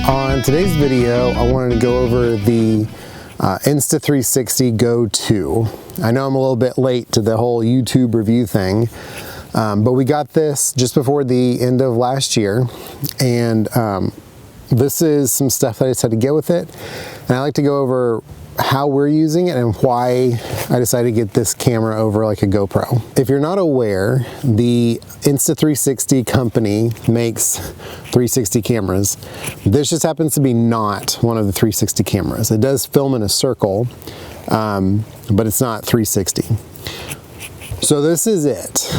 On today's video, I wanted to go over the Insta360 Go 2. I know I'm a little bit late to the whole YouTube review thing, but we got this just before the end of last year, and this is some stuff that I just had to get with it, and I like to go over how we're using it and why I decided to get this camera over like a GoPro. If you're not aware, the Insta360 company makes 360 cameras. This just happens to be not one of the 360 cameras. It does film in a circle, but it's not 360. So this is it.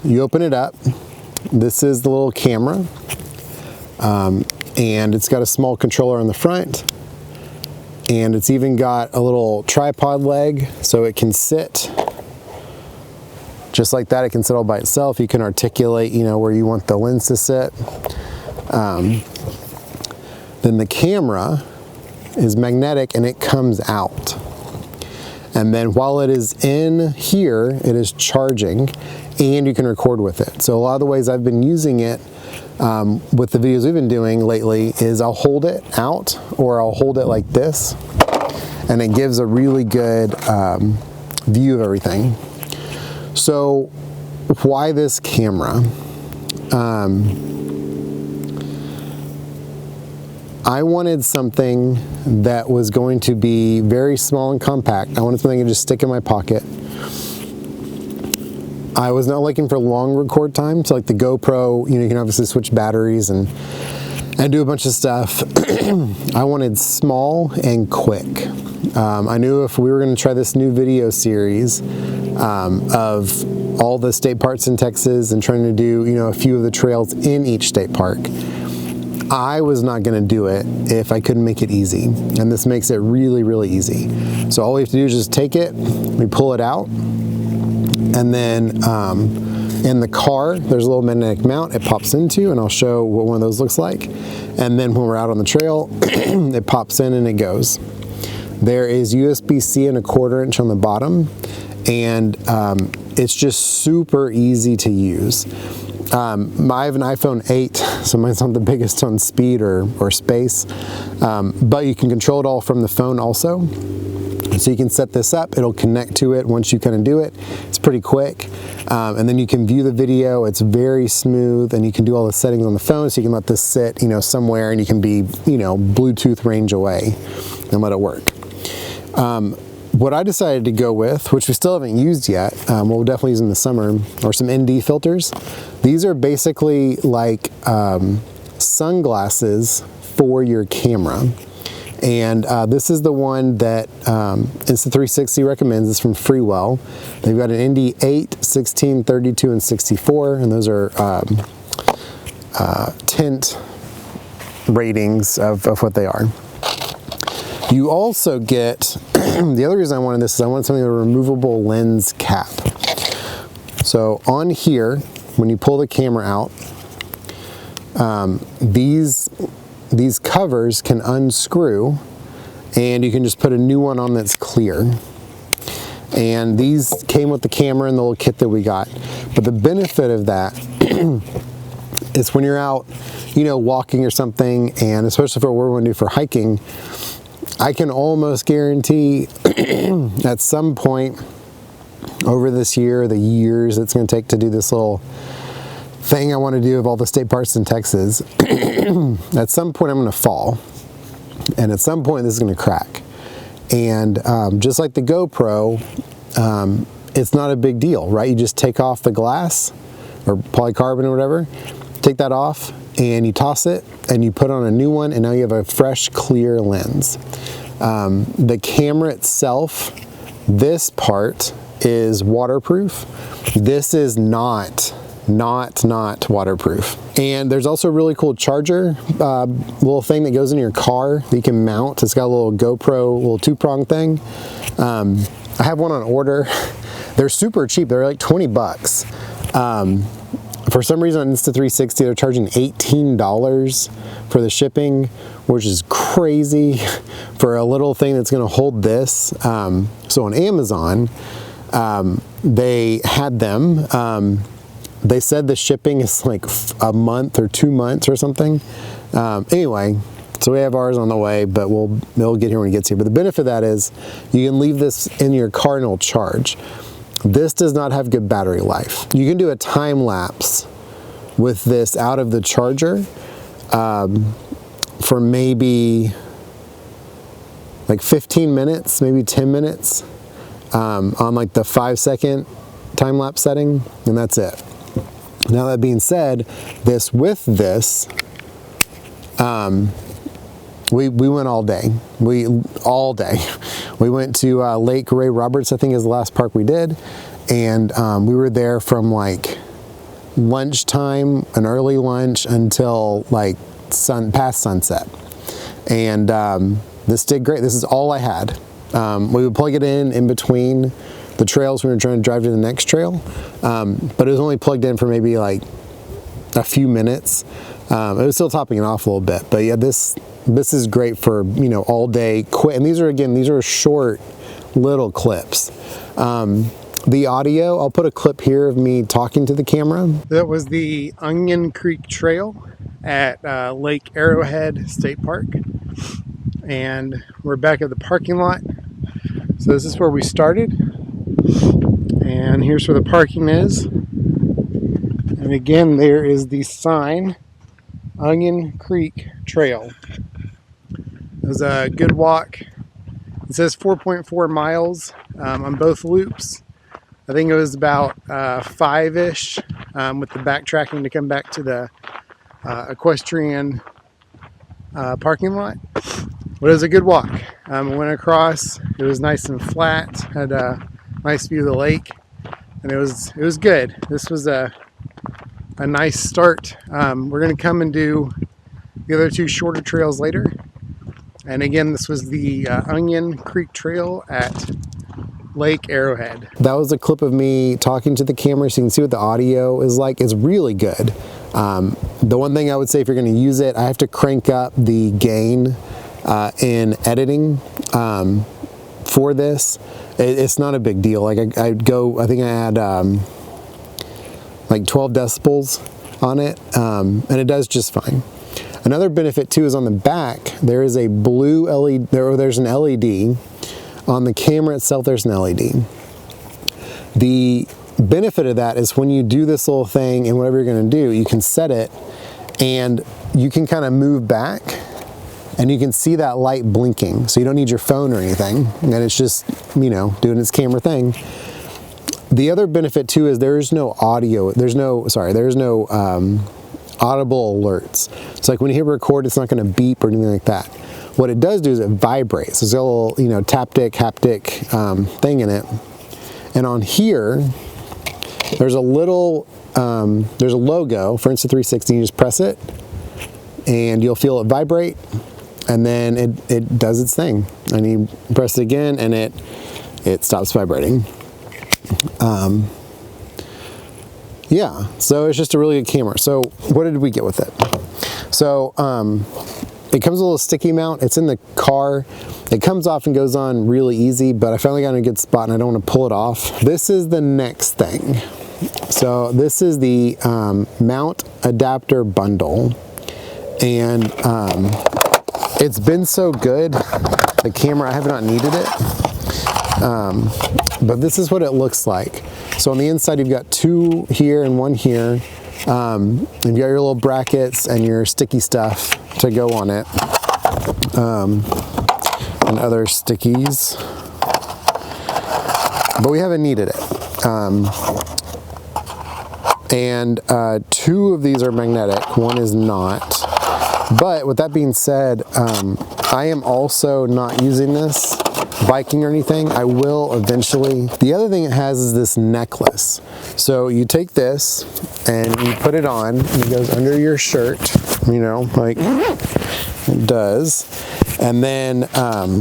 You open it up. This is the little camera, and it's got a small controller on the front. And it's even got a little tripod leg so it can sit just like that. It can sit all by itself. You can articulate, you know, where you want the lens to sit. Then the camera is magnetic and it comes out. And then while it is in here, it is charging and you can record with it. So a lot of the ways I've been using it with the videos we've been doing lately is I'll hold it out or I'll hold it like this, and it gives a really good view of everything. So why this camera? I wanted something that was going to be very small and compact. I wanted something to just stick in my pocket. I was not looking for long record time, so like the GoPro, you know, you can obviously switch batteries and do a bunch of stuff. I wanted small and quick. I knew if we were going to try this new video series of all the state parks in Texas and trying to do, you know, a few of the trails in each state park, I was not going to do it if I couldn't make it easy. And this makes it really, really easy. So all we have to do is just take it, we pull it out, and then in the car, there's a little magnetic mount it pops into, and I'll show what one of those looks like. And then when we're out on the trail, it pops in and it goes. There is USB-C and a 1/4 inch on the bottom, and it's just super easy to use. I have an iPhone 8, so mine's not the biggest on speed or space, but you can control it all from the phone also. So you can set this up, it'll connect to it once you kind of do it. It's pretty quick. And then you can view the video, it's very smooth, and you can do all the settings on the phone, so you can let this sit, you know, somewhere, and you can be, you know, Bluetooth range away and let it work. What I decided to go with, which we still haven't used yet, we'll definitely use in the summer, are some ND filters. These are basically like sunglasses for your camera. And this is the one that Insta360 recommends. It's from Freewell. They've got an ND 8, 16, 32, and 64, and those are tint ratings of what they are. You also get, the other reason I wanted this is I wanted something with a removable lens cap. So on here, when you pull the camera out, these covers can unscrew, and you can just put a new one on that's clear. And these came with the camera and the little kit that we got. But the benefit of that is when you're out, you know, walking or something, and especially for what we're going to do for hiking, I can almost guarantee at some point over this year, the years it's going to take to do this little thing I want to do of all the state parks in Texas, at some point I'm going to fall, and at some point this is going to crack. And just like the GoPro, it's not a big deal, right? You just take off the glass or polycarbonate or whatever, take that off, and you toss it, and you put on a new one, and now you have a fresh, clear lens. The camera itself, this part is waterproof. This is not waterproof. And there's also a really cool charger, little thing that goes in your car that you can mount. It's got a little GoPro, little 2-prong thing. I have one on order. They're super cheap. They're like 20 bucks. For some reason on Insta360, they're charging $18 for the shipping, which is crazy for a little thing that's gonna hold this. So on Amazon, they had them. They said the shipping is like a month or 2 months or something. Anyway, so we have ours on the way, but it'll get here when it gets here. But the benefit of that is you can leave this in your car and it'll charge. This does not have good battery life. You can do a time lapse with this out of the charger for maybe like 15 minutes, maybe 10 minutes on like the 5-second time lapse setting, and that's it. Now that being said, with this, we went all day. We went to Lake Ray Roberts, I think is the last park we did, and we were there from like lunchtime, an early lunch, until like past sunset. And this did great. This is all I had. We would plug it in between the trails when we were trying to drive to the next trail, but it was only plugged in for maybe like a few minutes. It was still topping it off a little bit, but yeah, this is great for, you know, all day quick. And these are short little clips. The audio, I'll put a clip here of me talking to the camera. That was the Onion Creek Trail at Lake Arrowhead State Park, and we're back at the parking lot. So this is where we started, and here's where the parking is. And again, there is the sign, Onion Creek Trail. It was a good walk. It says 4.4 miles on both loops. I think it was about 5-ish with the backtracking to come back to the equestrian parking lot. But it was a good walk. We went across. It was nice and flat. Had a nice view of the lake, and it was good. This was a nice start. We're going to come and do the other two shorter trails later. And again, this was the Onion Creek Trail at Lake Arrowhead. That was a clip of me talking to the camera, so you can see what the audio is like. It's really good. The one thing I would say, if you're going to use it, I have to crank up the gain in editing for this. It's not a big deal. Like I think I had like 12 decibels on it, and it does just fine. Another benefit too is on the back, there is a blue LED, there's an LED. On the camera itself, there's an LED. The benefit of that is when you do this little thing and whatever you're gonna do, you can set it and you can kind of move back and you can see that light blinking. So you don't need your phone or anything, and it's just, you know, doing its camera thing. The other benefit too is there's no audio, there's no audible alerts. So like when you hit record, it's not gonna beep or anything like that. What it does do is it vibrates. There's a little, you know, haptic thing in it. And on here, there's a little, there's a logo for Insta360. You just press it and you'll feel it vibrate, and then it does its thing. And you press it again and it stops vibrating. Yeah, so it's just a really good camera. So what did we get with it? So it comes with a little sticky mount. It's in the car. It comes off and goes on really easy, but I finally got in a good spot and I don't want to pull it off. This is the next thing. So this is the mount adapter bundle, and it's been so good. The camera, I have not needed it, but this is what it looks like. So on the inside, you've got two here and one here. You've got your little brackets and your sticky stuff to go on it, and other stickies, but we haven't needed it. And two of these are magnetic, one is not. But with that being said, I am also not using this biking or anything. I will eventually. The other thing it has is this necklace. So you take this and you put it on, and it goes under your shirt, you know, like it does. And then,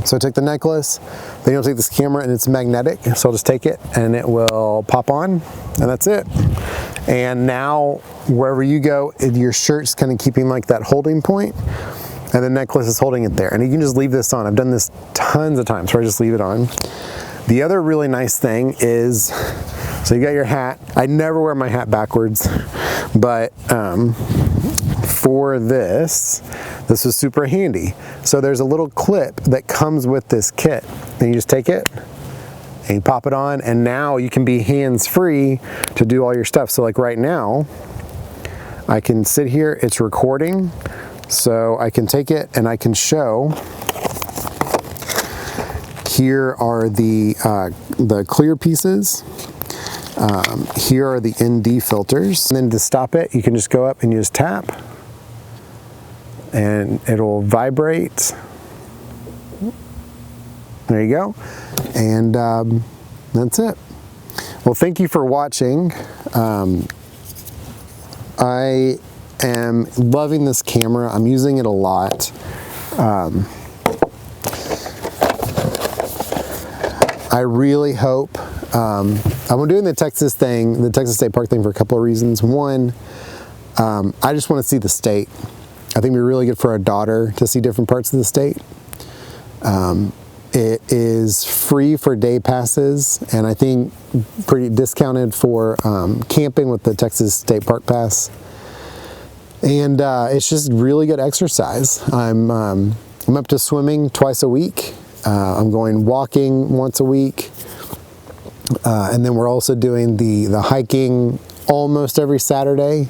so I take the necklace, then you'll take this camera, and it's magnetic. So I'll just take it and it will pop on, and that's it. And now wherever you go, your shirt's kind of keeping like that holding point, and the necklace is holding it there. And you can just leave this on. I've done this tons of times where I just leave it on. The other really nice thing is, so you got your hat. I never wear my hat backwards, but for this was super handy. So there's a little clip that comes with this kit, and you just take it and you pop it on, and now you can be hands-free to do all your stuff. So like right now, I can sit here, it's recording, so I can take it and I can show. Here are the clear pieces. Here are the ND filters. And then to stop it, you can just go up and you just tap, and it'll vibrate. There you go. And that's it. Well, thank you for watching. I am loving this camera. I'm using it a lot. I really hope, I'm doing the Texas State Park thing for a couple of reasons. One, I just want to see the state. I think it'd be really good for our daughter to see different parts of the state. It is free for day passes, and I think pretty discounted for camping with the Texas State Park Pass. And it's just really good exercise. I'm up to swimming twice a week. I'm going walking once a week. And then we're also doing the hiking almost every Saturday.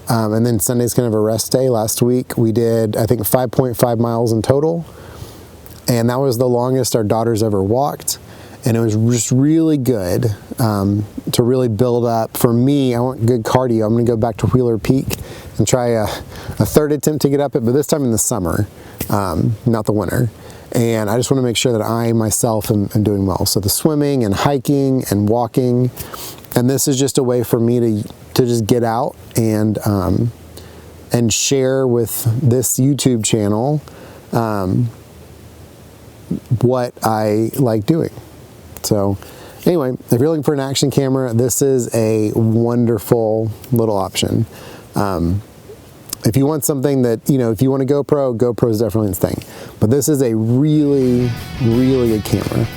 And then Sunday's kind of a rest day. Last week we did, I think, 5.5 miles in total. And that was the longest our daughter's ever walked. And it was just really good to really build up. For me, I want good cardio. I'm gonna go back to Wheeler Peak and try a third attempt to get up it, but this time in the summer, not the winter. And I just want to make sure that I myself am doing well. So the swimming and hiking and walking, and this is just a way for me to just get out and share with this YouTube channel what I like doing. So anyway, if you're looking for an action camera, this is a wonderful little option. If you want something that, if you want a GoPro is definitely the thing. But this is a really, really good camera.